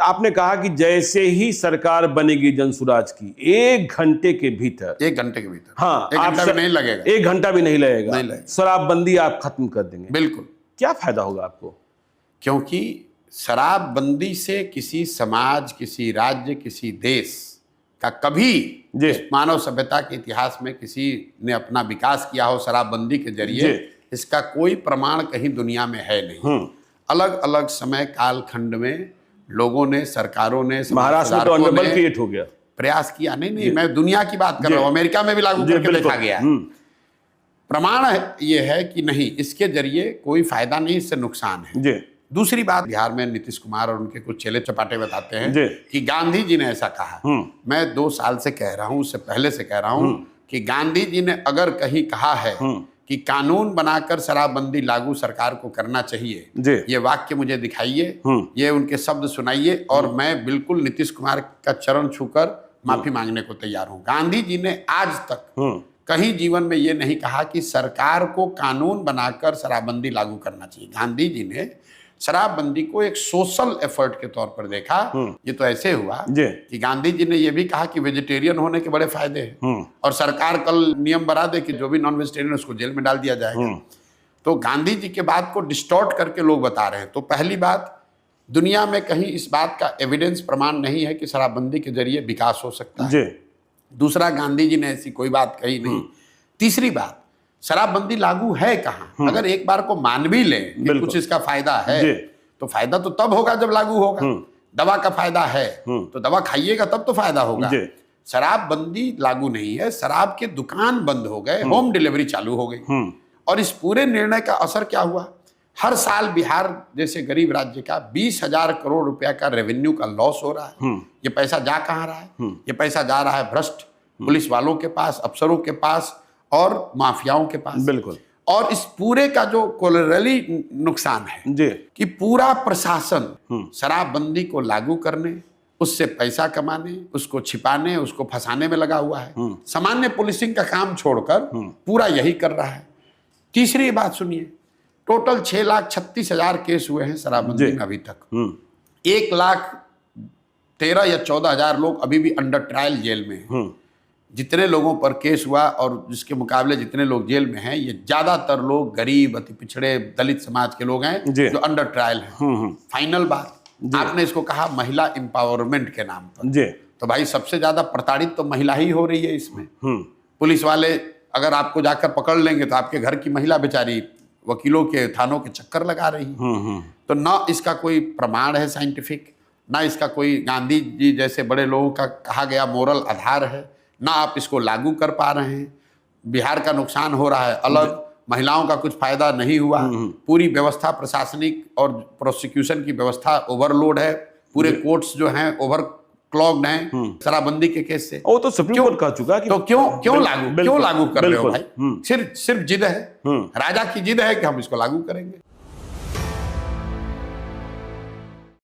आपने कहा कि जैसे ही सरकार बनेगी जनसुराज की 1 घंटे के भीतर, 1 घंटे के भीतर, हाँ, 1 घंटा भी नहीं लगेगा, 1 घंटा भी नहीं लगेगा, नहीं लगेगा, शराबबंदी आप खत्म कर देंगे। बिल्कुल। क्या फायदा होगा आपको? क्योंकि शराबबंदी से किसी समाज, किसी राज्य, किसी देश का कभी मानव सभ्यता के इतिहास में किसी ने अपना विकास किया हो शराबबंदी के जरिए, इसका कोई प्रमाण कहीं दुनिया में है नहीं। अलग अलग समय कालखंड में लोगों ने, सरकारों ने, महाराष्ट्र में तो अनबल क्रिएट हो गया, प्रयास किया। नहीं, मैं दुनिया की बात कर रहा हूं, अमेरिका में भी लागू करके देखा गया है। प्रमाण ये है कि नहीं, इसके जरिए कोई फायदा नहीं, इससे नुकसान है। दूसरी बात, बिहार में नीतीश कुमार और उनके कुछ चेले चपाटे बताते हैं कि गांधी जी ने ऐसा कहा। मैं 2 साल से कह रहा हूं, उससे पहले से कह रहा हूं कि गांधी जी ने अगर कहीं कहा है कि कानून बनाकर शराबबंदी लागू सरकार को करना चाहिए, ये वाक्य मुझे दिखाइए, ये उनके शब्द सुनाइए, और मैं बिल्कुल नीतीश कुमार का चरण छूकर माफी मांगने को तैयार हूं। गांधी जी ने आज तक कहीं जीवन में ये नहीं कहा कि सरकार को कानून बनाकर शराबबंदी लागू करना चाहिए। गांधी जी ने शराबबंदी को एक सोशल एफर्ट के तौर पर देखा। ये तो ऐसे हुआ कि गांधी जी ने यह भी कहा कि वेजिटेरियन होने के बड़े फायदे हैं, और सरकार कल नियम बना दे कि जो भी नॉन वेजिटेरियन उसको जेल में डाल दिया जाएगा। तो गांधी जी के बात को डिस्टॉर्ट करके लोग बता रहे हैं। तो पहली बात, दुनिया में कहीं इस बात का एविडेंस, प्रमाण नहीं है कि शराबबंदी के जरिए विकास हो सकता है। दूसरा, गांधी जी ने ऐसी कोई बात कही नहीं। तीसरी बात, शराबबंदी लागू है कहाँ? अगर एक बार को मान भी ले कि कुछ इसका फायदा है, तो फायदा तो तब होगा जब लागू होगा। दवा का फायदा है तो दवा खाइएगा तब तो फायदा होगा। शराबबंदी लागू नहीं है, शराब के दुकान बंद हो गए, होम डिलीवरी चालू हो गई। और इस पूरे निर्णय का असर क्या हुआ? हर साल बिहार जैसे गरीब राज्य का 20,000 करोड़ रुपया का रेवेन्यू का लॉस हो रहा है। ये पैसा जा कहाँ रहा है? ये पैसा जा रहा है भ्रष्ट पुलिस वालों के पास, अफसरों के पास और माफियाओं के पास। बिल्कुल। और इस पूरे का जो कोलैटरली नुकसान है कि पूरा प्रशासन शराबबंदी को लागू करने, उससे पैसा कमाने, उसको छिपाने, उसको फंसाने में लगा हुआ है। सामान्य पुलिसिंग का काम छोड़कर पूरा यही कर रहा है। तीसरी बात सुनिए, टोटल 6,36,000 केस हुए हैं शराबबंदी में अभी तक। 1,13,000 या 14,000 लोग अभी भी अंडर ट्रायल जेल में हैं। जितने लोगों पर केस हुआ और जिसके मुकाबले जितने लोग जेल में हैं, ये ज्यादातर लोग गरीब, अति पिछड़े, दलित समाज के लोग हैं जो अंडर ट्रायल हैं। फाइनल बात, आपने इसको कहा महिला एम्पावरमेंट के नाम पर, तो भाई सबसे ज्यादा प्रताड़ित तो महिला ही हो रही है इसमें। पुलिस वाले अगर आपको जाकर पकड़ लेंगे तो आपके घर की महिला बेचारी वकीलों के, थानों के चक्कर लगा रही है। तो ना इसका कोई प्रमाण है साइंटिफिक, ना इसका कोई गांधी जी जैसे बड़े लोगों का कहा गया मोरल आधार है, ना आप इसको लागू कर पा रहे हैं। बिहार का नुकसान हो रहा है अलग, महिलाओं का कुछ फायदा नहीं हुआ। पूरी व्यवस्था, प्रशासनिक और प्रोसिक्यूशन की व्यवस्था ओवरलोड है। पूरे कोर्ट्स जो हैं ओवर क्लॉग्ड हैं शराबबंदी के केस से। वो तो सुप्रीम कोर्ट कह चुका कि तो क्यों लागू कर रहे हो भाई? सिर्फ जिद है, राजा की जिद है कि हम इसको लागू करेंगे।